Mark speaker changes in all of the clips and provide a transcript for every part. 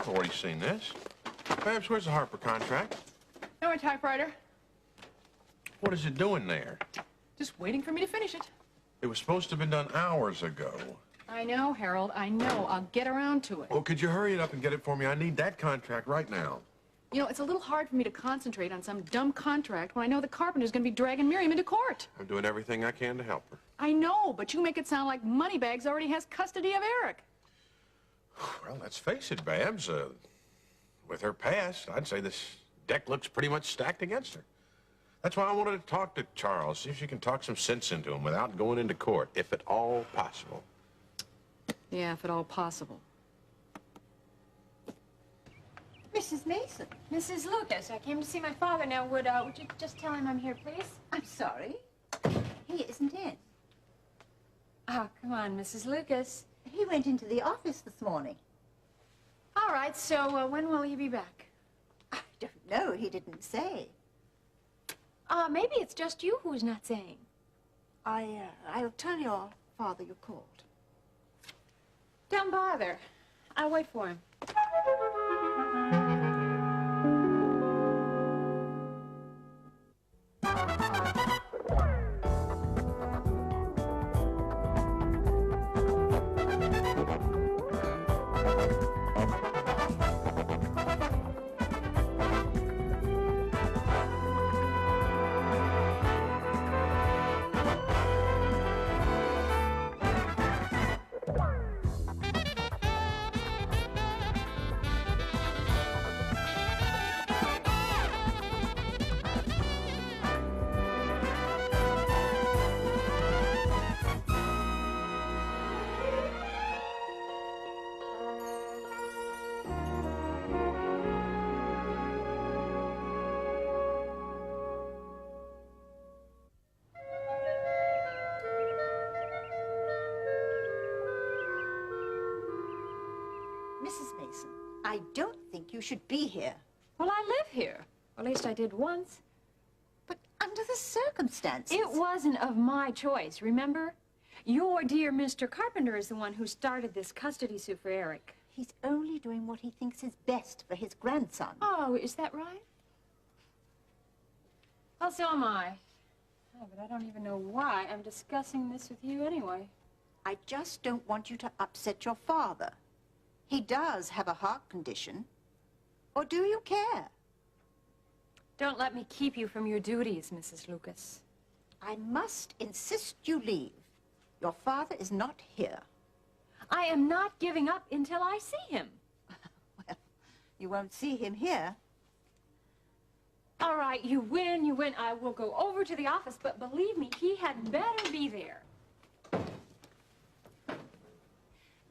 Speaker 1: I've already seen this. Babs, where's the Harper contract?
Speaker 2: No, my typewriter.
Speaker 1: What is it doing there?
Speaker 2: Just waiting for me to finish it.
Speaker 1: It was supposed to have been done hours ago.
Speaker 2: I know, Harold. I know. I'll get around to it.
Speaker 1: Well, could you hurry it up and get it for me? I need that contract right now.
Speaker 2: You know, it's a little hard for me to concentrate on some dumb contract when I know the carpenter's going to be dragging Miriam into court.
Speaker 1: I'm doing everything I can to help her.
Speaker 2: I know, but you make it sound like Moneybags already has custody of Eric.
Speaker 1: Well, let's face it, Babs. With her past, I'd say this deck looks pretty much stacked against her. That's why I wanted to talk to Charles, see if she can talk some sense into him without going into court, if at all possible.
Speaker 2: Yeah, if at all possible.
Speaker 3: Mrs. Mason.
Speaker 4: Mrs. Lucas, I came to see my father. Now, would you just tell him I'm here, please?
Speaker 3: I'm sorry. He isn't in.
Speaker 4: Oh, come on, Mrs. Lucas.
Speaker 3: He went into the office this morning.
Speaker 4: All right, so when will he be back?
Speaker 3: I don't know. He didn't say.
Speaker 4: Maybe it's just you who's not saying.
Speaker 3: I'll tell your father you called.
Speaker 4: Don't bother. I'll wait for him.
Speaker 3: Mrs. Mason, I don't think you should be here.
Speaker 4: Well, I live here. Or at least I did once.
Speaker 3: But under the circumstances...
Speaker 4: It wasn't of my choice, remember? Your dear Mr. Carpenter is the one who started this custody suit for Eric.
Speaker 3: He's only doing what he thinks is best for his grandson.
Speaker 4: Oh, is that right? Well, so am I. Oh, but I don't even know why I'm discussing this with you anyway.
Speaker 3: I just don't want you to upset your father. He does have a heart condition. Or do you care?
Speaker 4: Don't let me keep you from your duties, Mrs. Lucas.
Speaker 3: I must insist you leave. Your father is not here.
Speaker 4: I am not giving up until I see him.
Speaker 3: Well, you won't see him here.
Speaker 4: All right, you win, you win. I will go over to the office, but believe me, he had better be there.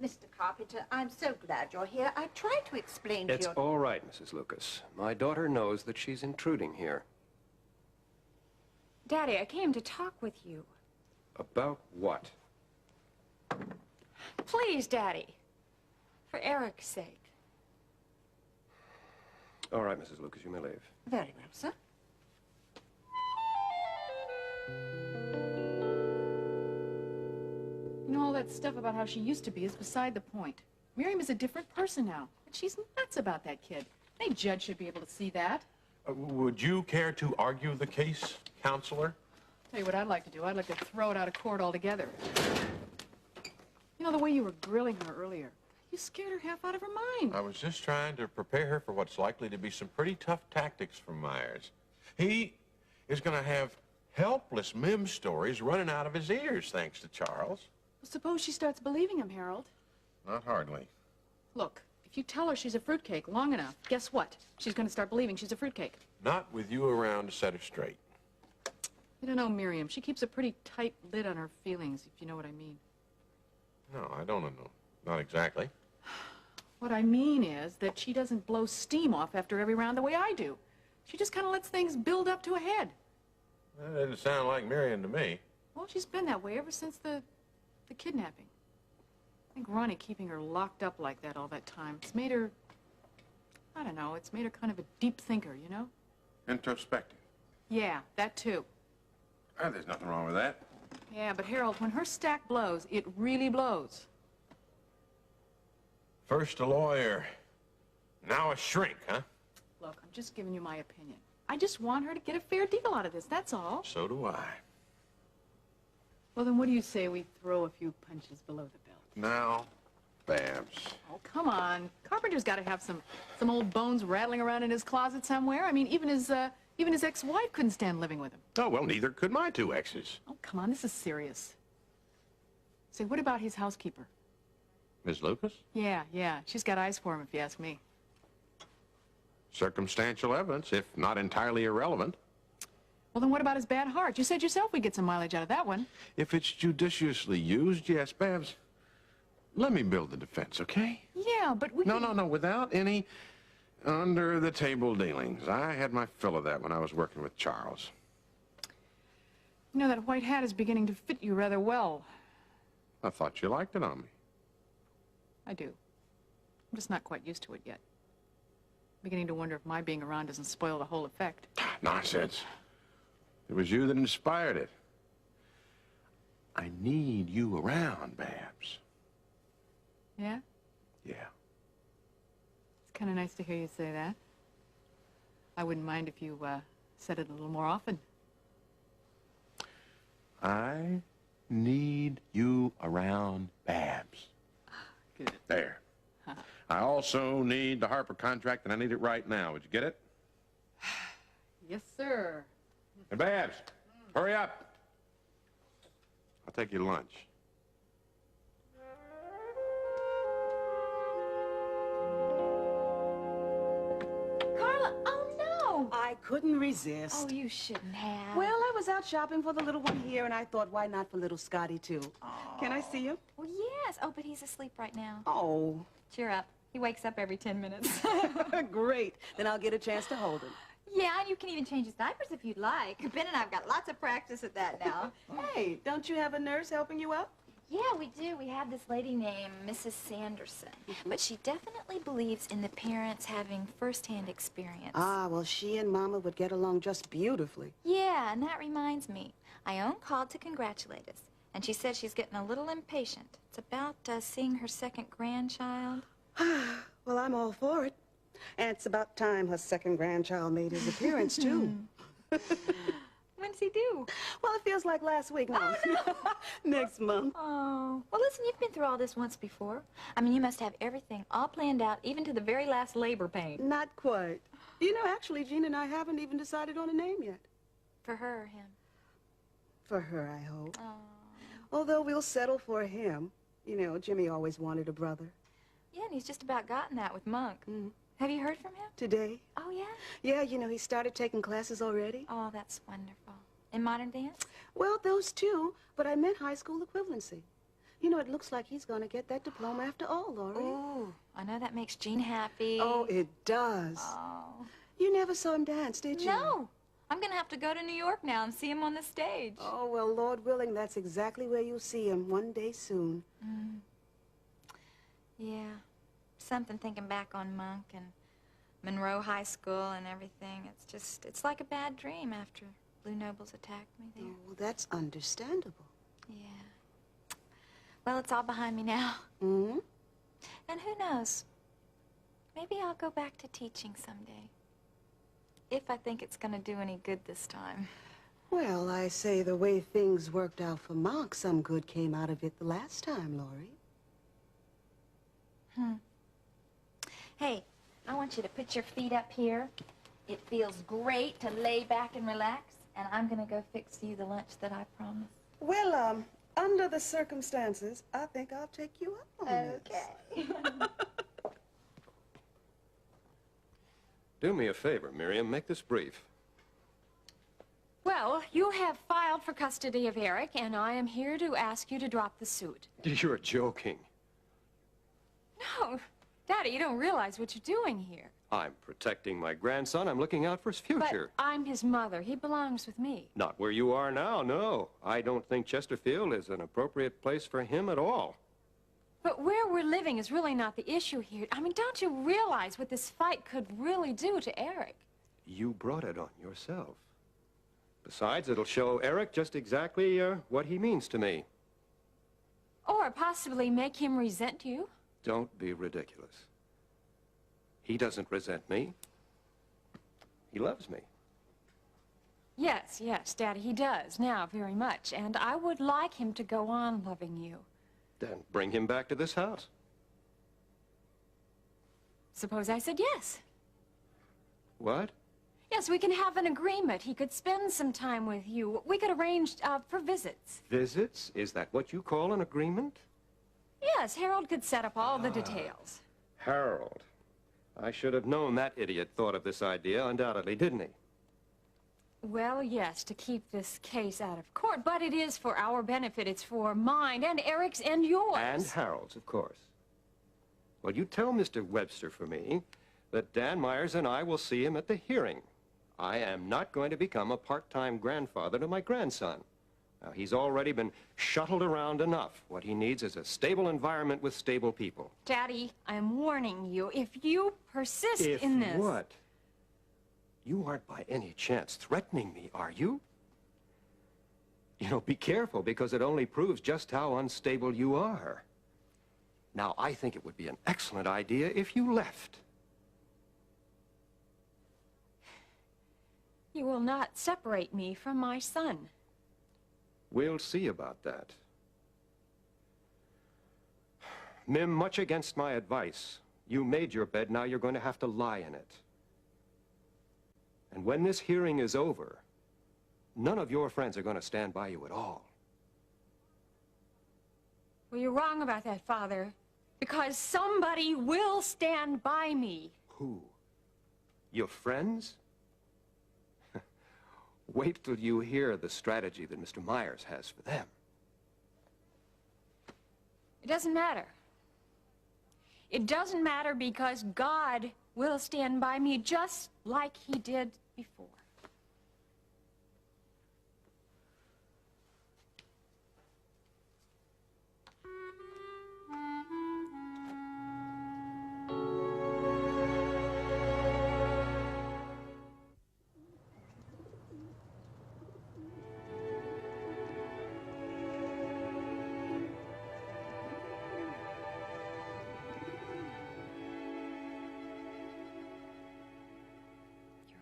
Speaker 3: Mr. Carpenter, I'm so glad you're here. I tried to explain to you...
Speaker 5: It's all right, Mrs. Lucas. My daughter knows that she's intruding here.
Speaker 4: Daddy, I came to talk with you.
Speaker 5: About what?
Speaker 4: Please, Daddy. For Eric's sake.
Speaker 5: All right, Mrs. Lucas, you may leave.
Speaker 3: Very well, sir.
Speaker 2: You know, all that stuff about how she used to be is beside the point. Miriam is a different person now, and she's nuts about that kid. Any judge should be able to see that.
Speaker 1: Would you care to argue the case, counselor?
Speaker 2: Tell you what I'd like to do. I'd like to throw it out of court altogether. You know, the way you were grilling her earlier, you scared her half out of her mind.
Speaker 1: I was just trying to prepare her for what's likely to be some pretty tough tactics from Myers. He is going to have helpless Mim stories running out of his ears, thanks to Charles.
Speaker 2: Well, suppose she starts believing him, Harold.
Speaker 1: Not hardly.
Speaker 2: Look, if you tell her she's a fruitcake long enough, guess what? She's going to start believing she's a fruitcake.
Speaker 1: Not with you around to set her straight.
Speaker 2: You don't know Miriam. She keeps a pretty tight lid on her feelings, if you know what I mean.
Speaker 1: No, I don't know. Not exactly.
Speaker 2: What I mean is that she doesn't blow steam off after every round the way I do. She just kind of lets things build up to a head.
Speaker 1: That didn't sound like Miriam to me.
Speaker 2: Well, she's been that way ever since the kidnapping. I think Ronnie keeping her locked up like that all that time, it's made her, I don't know, it's made her kind of a deep thinker, you know?
Speaker 1: Introspective.
Speaker 2: Yeah, that too.
Speaker 1: There's nothing wrong with that.
Speaker 2: Yeah, but Harold, when her stack blows, it really blows.
Speaker 1: First a lawyer, Now a shrink, huh?
Speaker 2: Look, I'm just giving you my opinion. I just want her to get a fair deal out of this, that's all.
Speaker 1: So do I.
Speaker 2: Well, then what do you say we throw a few punches below the belt?
Speaker 1: Now, Babs.
Speaker 2: Oh, come on. Carpenter's got to have some old bones rattling around in his closet somewhere. I mean, even his ex-wife couldn't stand living with him.
Speaker 1: Oh, well, neither could my two exes.
Speaker 2: Oh, come on, this is serious. Say, what about his housekeeper?
Speaker 1: Miss Lucas?
Speaker 2: Yeah. She's got eyes for him, if you ask me.
Speaker 1: Circumstantial evidence, if not entirely irrelevant.
Speaker 2: Well, then what about his bad heart? You said yourself we'd get some mileage out of that one.
Speaker 1: If it's judiciously used, yes, Babs. Let me build the defense, okay?
Speaker 2: Yeah, but we
Speaker 1: No, without any under-the-table dealings. I had my fill of that when I was working with Charles.
Speaker 2: You know, that white hat is beginning to fit you rather well.
Speaker 1: I thought you liked it on me.
Speaker 2: I do. I'm just not quite used to it yet. Beginning to wonder if my being around doesn't spoil the whole effect.
Speaker 1: Nonsense. It was you that inspired it. I need you around, Babs.
Speaker 2: Yeah?
Speaker 1: Yeah.
Speaker 2: It's kind of nice to hear you say that. I wouldn't mind if you, said it a little more often.
Speaker 1: I need you around, Babs.
Speaker 2: Good.
Speaker 1: There. I also need the Harper contract, and I need it right now. Would you get it?
Speaker 2: Yes, sir.
Speaker 1: And Babs, hurry up. I'll take you to lunch.
Speaker 4: Carla, oh no!
Speaker 6: I couldn't resist.
Speaker 4: Oh, you shouldn't have.
Speaker 6: Well, I was out shopping for the little one here, and I thought, why not for little Scotty, too? Can I see him?
Speaker 7: Well, yes. Oh, but he's asleep right now.
Speaker 6: Oh,
Speaker 7: Cheer up. He wakes up every 10 minutes.
Speaker 6: great. Then I'll get a chance to hold him.
Speaker 7: Yeah, and you can even change his diapers if you'd like. Ben and I've got lots of practice at that now.
Speaker 6: Hey, don't you have a nurse helping you out?
Speaker 7: Yeah, we do. We have this lady named Mrs. Sanderson. But she definitely believes in the parents having first-hand experience.
Speaker 6: Ah, well, she and Mama would get along just beautifully.
Speaker 7: Yeah, and that reminds me. Ione called to congratulate us. And she said she's getting a little impatient. It's about seeing her second grandchild.
Speaker 6: Well, I'm all for it. And it's about time her second grandchild made his appearance, too.
Speaker 7: When's he due?
Speaker 6: Well, it feels like last week now. Oh, no. Next month.
Speaker 7: Oh. Well, listen, you've been through all this once before. I mean, you must have everything all planned out, even to the very last labor pain.
Speaker 6: Not quite. You know, actually, Jean and I haven't even decided on a name yet.
Speaker 7: For her or him?
Speaker 6: For her, I hope.
Speaker 7: Oh.
Speaker 6: Although we'll settle for him. You know, Jimmy always wanted a brother.
Speaker 7: Yeah, and he's just about gotten that with Monk.
Speaker 6: Mm.
Speaker 7: Have you heard from him?
Speaker 6: Today?
Speaker 7: Oh, yeah?
Speaker 6: Yeah, you know, he started taking classes already.
Speaker 7: Oh, that's wonderful. In modern dance?
Speaker 6: Well, those two, but I meant high school equivalency. You know, it looks like he's gonna get that diploma after all, Laurie.
Speaker 7: Ooh, I know that makes Jean happy.
Speaker 6: Oh, it does.
Speaker 7: Oh.
Speaker 6: You never saw him dance, did you?
Speaker 7: No. I'm gonna have to go to New York now and see him on the stage.
Speaker 6: Oh, well, Lord willing, that's exactly where you'll see him one day soon.
Speaker 7: Mm. Yeah. Something thinking back on Monk and Monroe High School and everything. It's like a bad dream after Blue Nobles attacked me there.
Speaker 6: Oh, well, that's understandable.
Speaker 7: Yeah. Well, it's all behind me now.
Speaker 6: Mm-hmm.
Speaker 7: And who knows? Maybe I'll go back to teaching someday. If I think it's gonna do any good this time.
Speaker 6: Well, I say the way things worked out for Monk, some good came out of it the last time, Laurie.
Speaker 7: Hey, I want you to put your feet up here. It feels great to lay back and relax, and I'm gonna go fix you the lunch that I promised.
Speaker 6: Well, under the circumstances, I think I'll take you up on this.
Speaker 7: Okay.
Speaker 5: Do me a favor, Miriam. Make this brief.
Speaker 4: Well, you have filed for custody of Eric, and I am here to ask you to drop the suit.
Speaker 5: You're joking.
Speaker 4: No, Daddy, you don't realize what you're doing here.
Speaker 5: I'm protecting my grandson. I'm looking out for his
Speaker 4: But
Speaker 5: future.
Speaker 4: I'm his mother. He belongs with me.
Speaker 5: Not where you are now, no. I don't think Chesterfield is an appropriate place for him at all.
Speaker 4: But where we're living is really not the issue here. I mean, don't you realize what this fight could really do to Eric?
Speaker 5: You brought it on yourself. Besides, it'll show Eric just exactly what he means to me.
Speaker 4: Or possibly make him resent you.
Speaker 5: Don't be ridiculous. He doesn't resent me. He loves me.
Speaker 4: Yes, yes, Daddy, he does now very much. And I would like him to go on loving you.
Speaker 5: Then bring him back to this house.
Speaker 4: Suppose I said yes.
Speaker 5: What?
Speaker 4: Yes, we can have an agreement. He could spend some time with you. We could arrange for visits.
Speaker 5: Visits? Is that what you call an agreement?
Speaker 4: Yes, Harold could set up all the details.
Speaker 5: Harold. I should have known that idiot thought of this idea, undoubtedly, didn't he?
Speaker 4: Well, yes, to keep this case out of court, but it is for our benefit. It's for mine and Eric's and yours.
Speaker 5: And Harold's, of course. Well, you tell Mr. Webster for me that Dan Myers and I will see him at the hearing. I am not going to become a part-time grandfather to my grandson. Now, he's already been shuttled around enough. What he needs is a stable environment with stable people.
Speaker 4: Daddy, I am warning you. If you persist in this...
Speaker 5: If what? You aren't by any chance threatening me, are you? You know, be careful, because it only proves just how unstable you are. Now, I think it would be an excellent idea if you left.
Speaker 4: You will not separate me from my son.
Speaker 5: We'll see about that. Mim, much against my advice, you made your bed, now you're going to have to lie in it. And when this hearing is over, none of your friends are going to stand by you at all.
Speaker 4: Well, you're wrong about that, Father. Because somebody will stand by me.
Speaker 5: Who? Your friends? Wait till you hear the strategy that Mr. Myers has for them.
Speaker 4: It doesn't matter. It doesn't matter because God will stand by me just like he did before.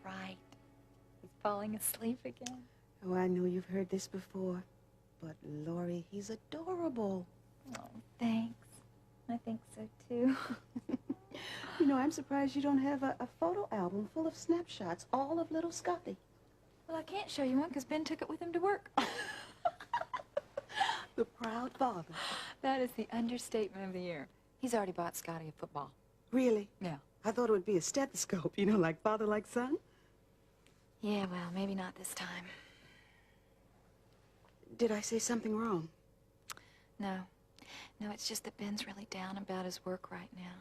Speaker 4: Right. He's falling asleep again.
Speaker 6: Oh, I know you've heard this before, but Laurie, he's adorable.
Speaker 7: Oh, thanks. I think so, too.
Speaker 6: You know, I'm surprised you don't have a photo album full of snapshots, all of little Scotty.
Speaker 7: Well, I can't show you one because Ben took it with him to work.
Speaker 6: The proud father.
Speaker 7: That is the understatement of the year. He's already bought Scotty a football.
Speaker 6: Really?
Speaker 7: Yeah.
Speaker 6: I thought it would be a stethoscope, you know, like father, like son.
Speaker 7: Yeah, well, maybe not this time.
Speaker 6: Did I say something wrong?
Speaker 7: No. No, it's just that Ben's really down about his work right now.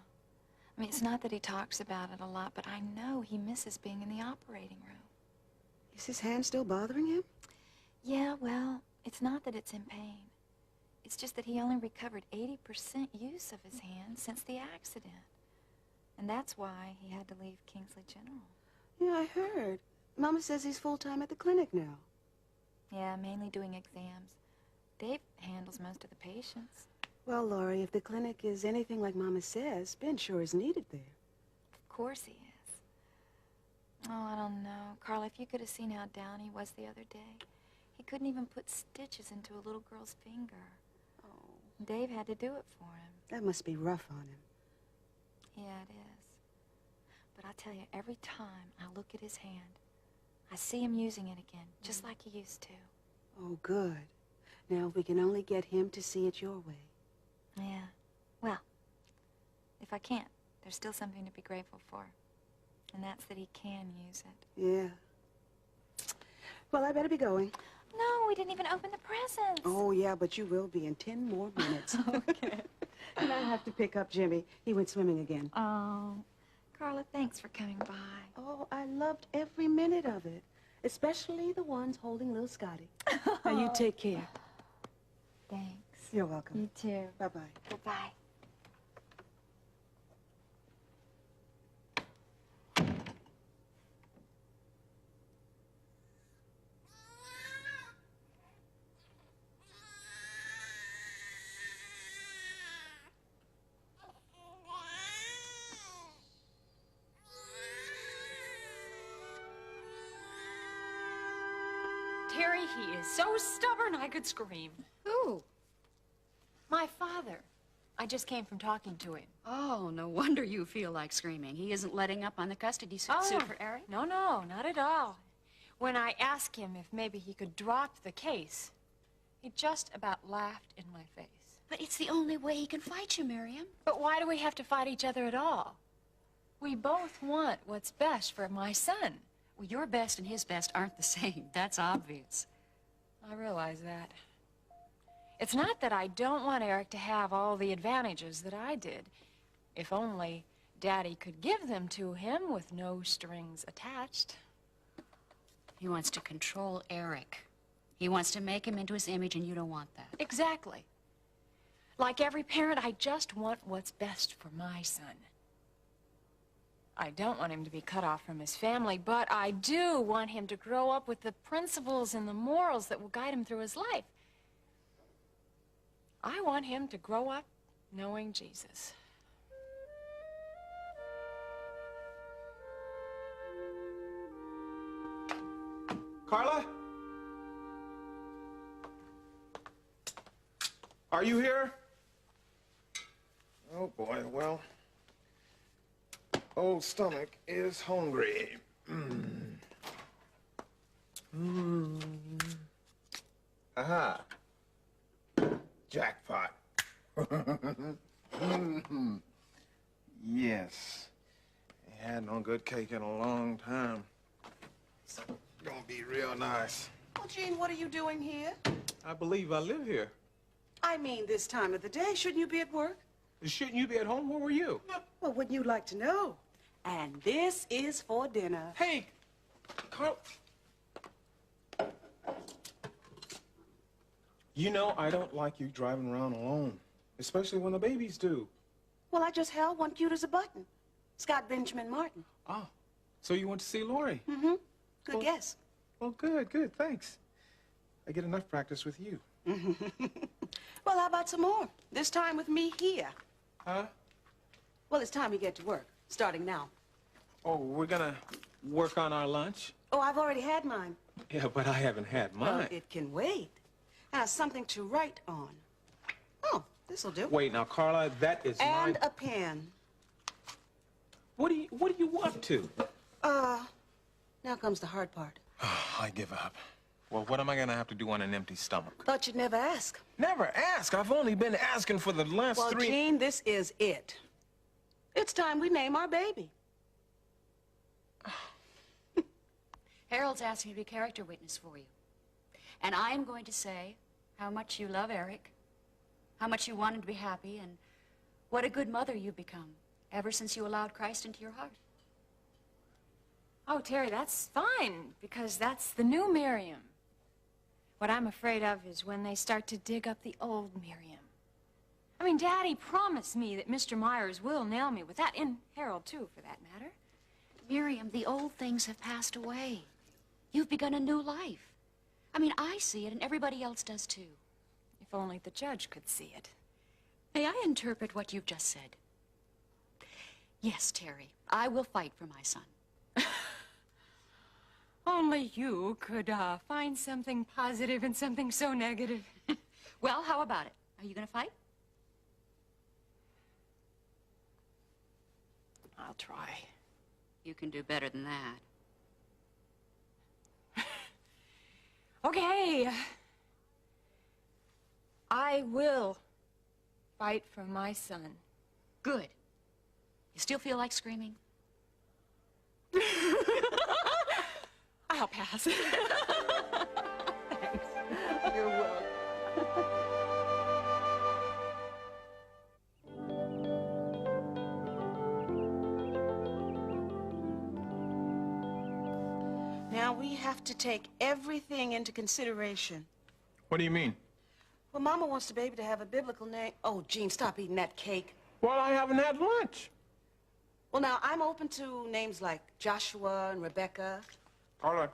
Speaker 7: I mean, it's not that he talks about it a lot, but I know he misses being in the operating room.
Speaker 6: Is his hand still bothering him?
Speaker 7: Yeah, well, it's not that it's in pain. It's just that he only recovered 80% use of his hand since the accident. And that's why he had to leave Kingsley General.
Speaker 6: Yeah, I heard. Mama says he's full-time at the clinic now.
Speaker 7: Yeah, mainly doing exams. Dave handles most of the patients.
Speaker 6: Well, Laurie, if the clinic is anything like Mama says, Ben sure is needed there.
Speaker 7: Of course he is. Oh, I don't know. Carla, if you could have seen how down he was the other day. He couldn't even put stitches into a little girl's finger.
Speaker 6: Oh.
Speaker 7: Dave had to do it for him.
Speaker 6: That must be rough on him.
Speaker 7: Yeah, it is. But I'll tell you, every time I look at his hand, I see him using it again, just like he used to.
Speaker 6: Oh, good. Now, if we can only get him to see it your way.
Speaker 7: Yeah. Well, if I can't, there's still something to be grateful for. And that's that he can use it.
Speaker 6: Yeah. Well, I better be going.
Speaker 7: No, we didn't even open the presents.
Speaker 6: Oh, yeah, but you will be in 10 more minutes.
Speaker 7: Okay.
Speaker 6: And I have to pick up Jimmy. He went swimming again.
Speaker 7: Oh, Carla, thanks for coming by.
Speaker 6: Oh, I loved every minute of it. Especially the ones holding little Scotty. Now, you take care.
Speaker 7: Thanks.
Speaker 6: You're welcome.
Speaker 7: You too.
Speaker 6: Bye-bye.
Speaker 7: Goodbye.
Speaker 4: Terry, he is so stubborn I could scream.
Speaker 8: Who?
Speaker 4: My father. I just came from talking to him.
Speaker 8: Oh, no wonder you feel like screaming. He isn't letting up on the custody suit for Eric?
Speaker 4: No, not at all. When I asked him if maybe he could drop the case, he just about laughed in my face.
Speaker 8: But it's the only way he can fight you, Miriam.
Speaker 4: But why do we have to fight each other at all? We both want what's best for my son.
Speaker 8: Well, your best and his best aren't the same. That's obvious.
Speaker 4: I realize that. It's not that I don't want Eric to have all the advantages that I did. If only Daddy could give them to him with no strings attached.
Speaker 8: He wants to control Eric. He wants to make him into his image, and you don't want that.
Speaker 4: Exactly. Like every parent, I just want what's best for my son. I don't want him to be cut off from his family, but I do want him to grow up with the principles and the morals that will guide him through his life. I want him to grow up knowing Jesus.
Speaker 9: Carla? Are you here? Oh, boy, well, old stomach is hungry. Aha. Jackpot. Yes. Ain't had no good cake in a long time. It's gonna be real nice.
Speaker 6: Well, Gene, what are you doing here?
Speaker 9: I believe I live here.
Speaker 6: I mean, this time of the day, shouldn't you be at work?
Speaker 9: Shouldn't you be at home? Where were you?
Speaker 6: Well, wouldn't you like to know? And this is for dinner.
Speaker 9: Hey, Carl. You know, I don't like you driving around alone, especially when the babies do.
Speaker 6: Well, I just held one cute as a button. Scott Benjamin Martin.
Speaker 9: Oh, so you went to see Lori?
Speaker 6: Mm-hmm. Good guess.
Speaker 9: Well, good, thanks. I get enough practice with you.
Speaker 6: Well, how about some more? This time with me here.
Speaker 9: Huh?
Speaker 6: Well, it's time we get to work, starting now.
Speaker 9: Oh, we're gonna work on our lunch?
Speaker 6: Oh, I've already had mine.
Speaker 9: Yeah, but I haven't had
Speaker 6: Well,
Speaker 9: mine.
Speaker 6: it can wait. Something to write on. Oh, this'll do.
Speaker 9: Wait, now, Carla, that is
Speaker 6: And
Speaker 9: my...
Speaker 6: a pen.
Speaker 9: What are you up to?
Speaker 6: Now comes the hard part.
Speaker 9: I give up. Well, what am I gonna have to do on an empty stomach?
Speaker 6: Thought you'd never ask.
Speaker 9: Never ask. I've only been asking for the last
Speaker 6: Well,
Speaker 9: 3...
Speaker 6: Gene, this is it. It's time we name our baby.
Speaker 8: Harold's asking me to be character witness for you. And I am going to say how much you love Eric, how much you want him to be happy, and what a good mother you've become ever since you allowed Christ into your heart.
Speaker 4: Oh, Terry, that's fine, because that's the new Miriam. What I'm afraid of is when they start to dig up the old Miriam. I mean, Daddy promised me that Mr. Myers will nail me with that, and Harold, too, for that matter.
Speaker 8: Miriam, the old things have passed away. You've begun a new life. I mean, I see it, and everybody else does, too.
Speaker 4: If only the judge could see it.
Speaker 8: May I interpret what you've just said? Yes, Terry, I will fight for my son.
Speaker 4: Only you could find something positive in something so negative.
Speaker 8: Well, how about it? Are you going to fight?
Speaker 4: I'll try.
Speaker 8: You can do better than that.
Speaker 4: Okay. I will fight for my son.
Speaker 8: Good. You still feel like screaming?
Speaker 4: I'll pass.
Speaker 6: Thanks. You're welcome. Now, we have to take everything into consideration.
Speaker 9: What do you mean?
Speaker 6: Well, Mama wants the baby to have a biblical name. Oh, Gene, stop eating that cake.
Speaker 9: Well, I haven't had lunch.
Speaker 6: Well, now, I'm open to names like Joshua and Rebecca.
Speaker 9: Carla,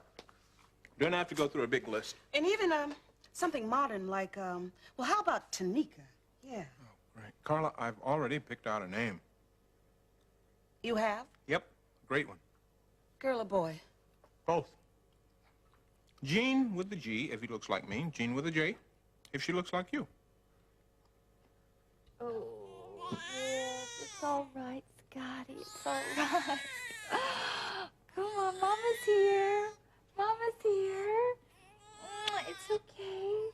Speaker 9: don't have to go through a big list.
Speaker 6: And even, something modern like, well, how about Tanika? Yeah.
Speaker 9: Oh, great. Carla, I've already picked out a name.
Speaker 6: You have?
Speaker 9: Yep, great one.
Speaker 6: Girl or boy?
Speaker 9: Both.
Speaker 10: Jean with the G, if he looks like me. Jean with a J, if she looks like you.
Speaker 7: Oh, yes, it's all right, Scotty. It's all right. Come on, Mama's here. Mama's here. It's okay.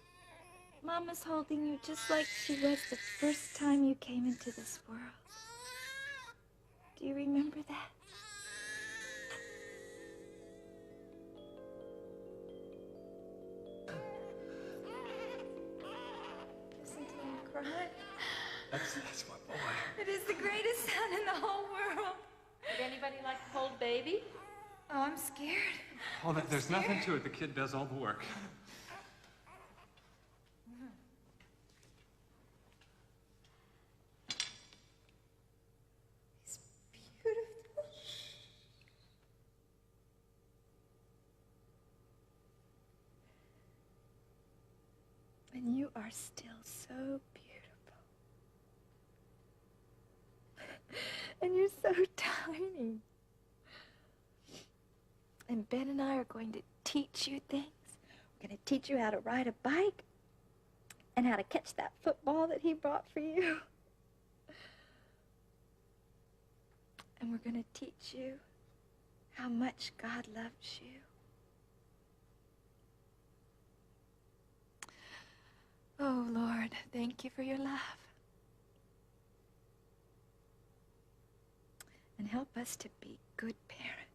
Speaker 7: Mama's holding you just like she was the first time you came into this world. Do you remember that? Listen to him cry.
Speaker 11: That's my boy.
Speaker 7: It is the greatest sound in the whole world.
Speaker 12: Would anybody like to hold baby?
Speaker 7: Oh, I'm scared.
Speaker 11: Oh, there's nothing to it. The kid does all the work.
Speaker 7: He's beautiful. And you are still so beautiful. And you're so tiny. And Ben and I are going to teach you things. We're going to teach you how to ride a bike and how to catch that football that he brought for you. And we're going to teach you how much God loves you. Oh, Lord, thank you for your love. And help us to be good parents.